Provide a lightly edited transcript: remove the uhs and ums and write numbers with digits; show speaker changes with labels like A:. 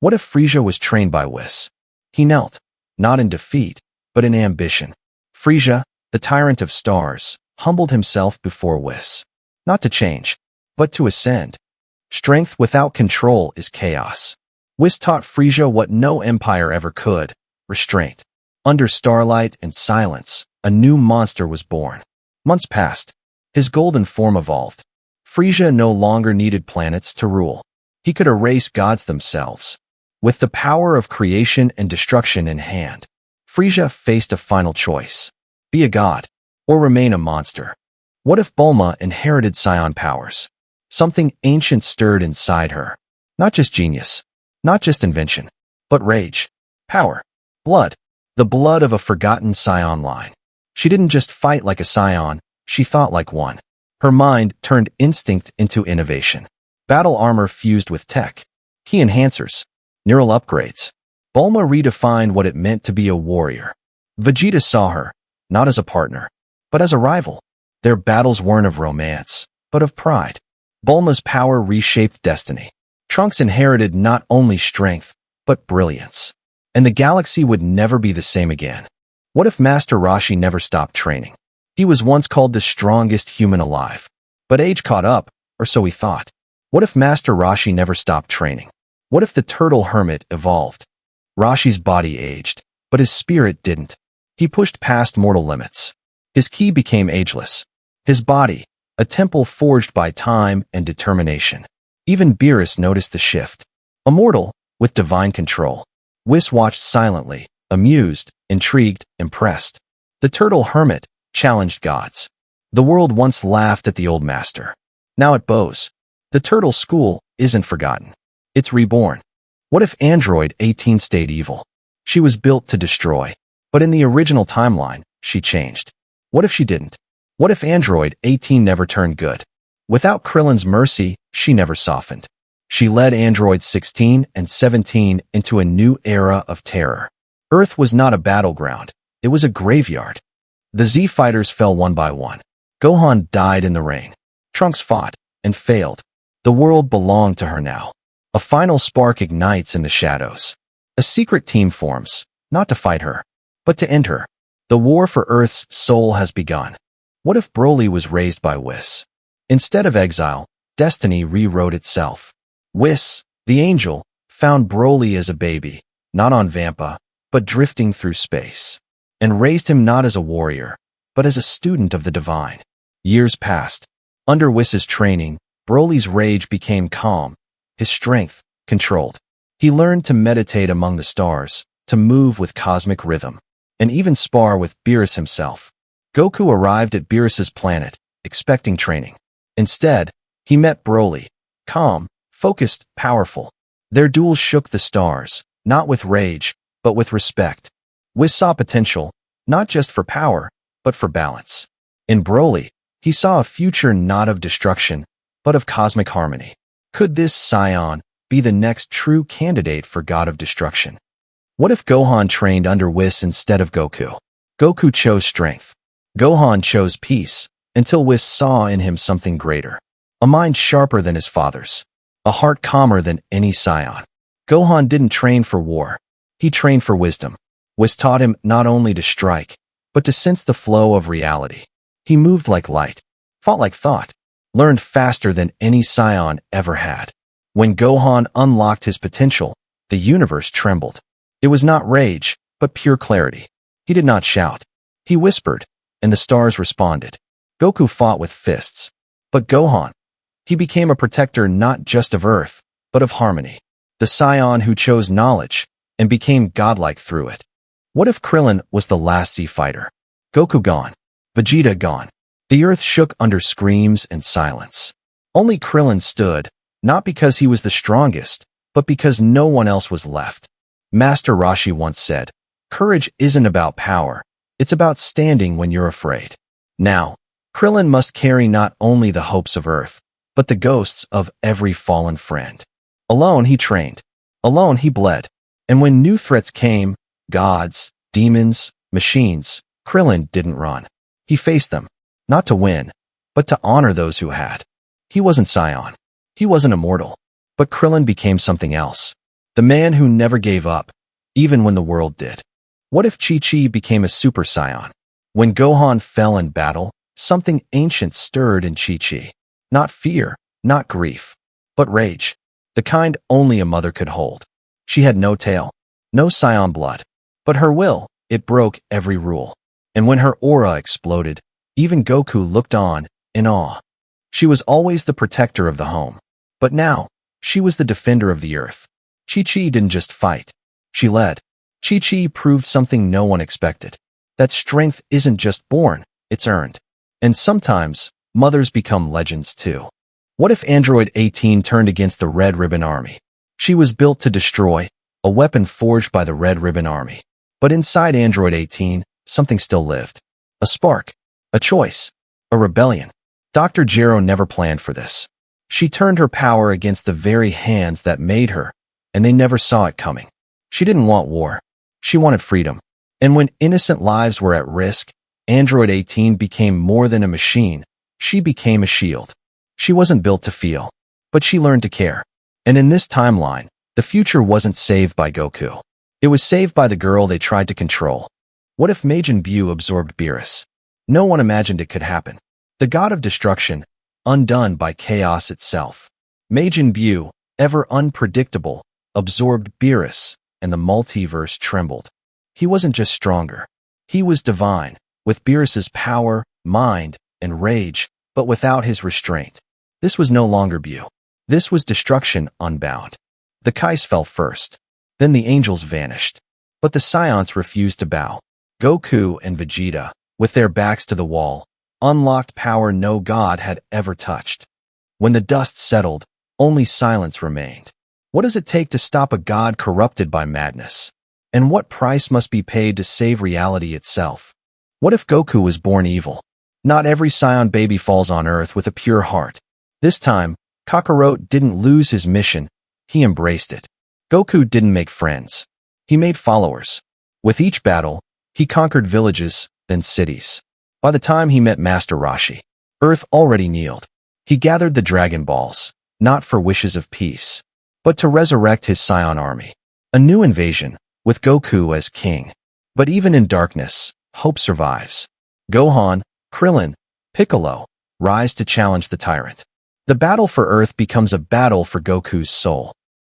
A: What if Frisia was trained by Whis? He knelt, not in defeat, but in ambition. Frisia, the tyrant of stars, humbled himself before Whis. Not to change, but to ascend. Strength without control is chaos. Whis taught Frisia what no empire ever could: restraint. Under starlight and silence, a new monster was born. Months passed. His golden form evolved. Frisia no longer needed planets to rule. He could erase gods themselves. With the power of creation and destruction in hand, Frisia faced a final choice: be a god, or remain a monster. What if Bulma inherited Scion powers? Something ancient stirred inside her. Not just genius, not just invention, but rage, power, blood, the blood of a forgotten Scion line. She didn't just fight like a Scion, she thought like one. Her mind turned instinct into innovation. Battle armor fused with tech, key enhancers, neural upgrades. Bulma redefined what it meant to be a warrior. Vegeta saw her, not as a partner, but as a rival. Their battles weren't of romance, but of pride. Bulma's power reshaped destiny. Trunks inherited not only strength, but brilliance. And the galaxy would never be the same again. What if Master Roshi never stopped training? He was once called the strongest human alive. But age caught up, or so he thought. What if Master Roshi never stopped training? What if the turtle hermit evolved? Roshi's body aged, but his spirit didn't. He pushed past mortal limits. His ki became ageless. His body, a temple forged by time and determination. Even Beerus noticed the shift. Immortal, with divine control. Whis watched silently, amused, intrigued, impressed. The turtle hermit challenged gods. The world once laughed at the old master. Now it bows. The turtle school isn't forgotten. It's reborn. What if Android 18 stayed evil? She was built to destroy. But in the original timeline, she changed. What if she didn't? What if Android 18 never turned good? Without Krillin's mercy, she never softened. She led Androids 16 and 17 into a new era of terror. Earth was not a battleground. It was a graveyard. The Z fighters fell one by one. Gohan died in the rain. Trunks fought and failed. The world belonged to her now. A final spark ignites in the shadows. A secret team forms, not to fight her, but to end her. The war for Earth's soul has begun. What if Broly was raised by Whis? Instead of exile, destiny rewrote itself. Whis, the angel, found Broly as a baby, not on Vampa, but drifting through space, and raised him not as a warrior, but as a student of the divine. Years passed. Under Whis's training, Broly's rage became calm, his strength controlled. He learned to meditate among the stars, to move with cosmic rhythm, and even spar with Beerus himself. Goku arrived at Beerus's planet, expecting training. Instead, he met Broly, calm, focused, powerful. Their duel shook the stars, not with rage, but with respect. Whis saw potential, not just for power, but for balance. In Broly, he saw a future not of destruction, but of cosmic harmony. Could this Scion be the next true candidate for God of Destruction? What if Gohan trained under Whis instead of Goku? Goku chose strength. Gohan chose peace, until Whis saw in him something greater. A mind sharper than his father's. A heart calmer than any Scion. Gohan didn't train for war. He trained for wisdom. Whis taught him not only to strike, but to sense the flow of reality. He moved like light, fought like thought, learned faster than any Scion ever had. When Gohan unlocked his potential, the universe trembled. It was not rage, but pure clarity. He did not shout. He whispered, and the stars responded. Goku fought with fists. But Gohan, he became a protector not just of Earth, but of harmony. The Scion who chose knowledge, and became godlike through it. What if Krillin was the last Z fighter? Goku gone. Vegeta gone. The Earth shook under screams and silence. Only Krillin stood, not because he was the strongest, but because no one else was left. Master Roshi once said, "Courage isn't about power, it's about standing when you're afraid." Now, Krillin must carry not only the hopes of Earth, but the ghosts of every fallen friend. Alone he trained. Alone he bled. And when new threats came, gods, demons, machines, Krillin didn't run. He faced them, not to win, but to honor those who had. He wasn't Scion. He wasn't immortal. But Krillin became something else. The man who never gave up, even when the world did. What if Chi-Chi became a Super Saiyan? When Gohan fell in battle, something ancient stirred in Chi-Chi. Not fear, not grief, but rage. The kind only a mother could hold. She had no tail, no Saiyan blood. But her will, it broke every rule. And when her aura exploded, even Goku looked on, in awe. She was always the protector of the home. But now, she was the defender of the earth. Chi-Chi didn't just fight. She led. Chi-Chi proved something no one expected. That strength isn't just born, it's earned. And sometimes, mothers become legends too. What if Android 18 turned against the Red Ribbon Army? She was built to destroy, a weapon forged by the Red Ribbon Army. But inside Android 18, something still lived. A spark. A choice. A rebellion. Dr. Gero never planned for this. She turned her power against the very hands that made her, and they never saw it coming. She didn't want war. She wanted freedom. And when innocent lives were at risk, Android 18 became more than a machine. She became a shield. She wasn't built to feel, but she learned to care. And in this timeline, the future wasn't saved by Goku. It was saved by the girl they tried to control. What if Majin Buu absorbed Beerus? No one imagined it could happen. The god of destruction, undone by chaos itself. Majin Buu, ever unpredictable, absorbed Beerus, and the multiverse trembled. He wasn't just stronger. He was divine, with Beerus's power, mind, and rage, but without his restraint. This was no longer Buu. This was destruction unbound. The Kais fell first. Then the angels vanished. But the Saiyans refused to bow. Goku and Vegeta, with their backs to the wall, unlocked power no god had ever touched. When the dust settled, only silence remained. What does it take to stop a god corrupted by madness? And what price must be paid to save reality itself? What if Goku was born evil? Not every Saiyan baby falls on Earth with a pure heart. This time, Kakarot didn't lose his mission, he embraced it. Goku didn't make friends. He made followers. With each battle, he conquered villages, then cities. By the time he met Master Roshi, Earth already kneeled. He gathered the Dragon Balls, not for wishes of peace, but to resurrect his Saiyan army. A new invasion, with Goku as king. But even in darkness, hope survives. Gohan, Krillin, Piccolo, rise to challenge the tyrant. The battle for Earth becomes a battle for Goku's soul.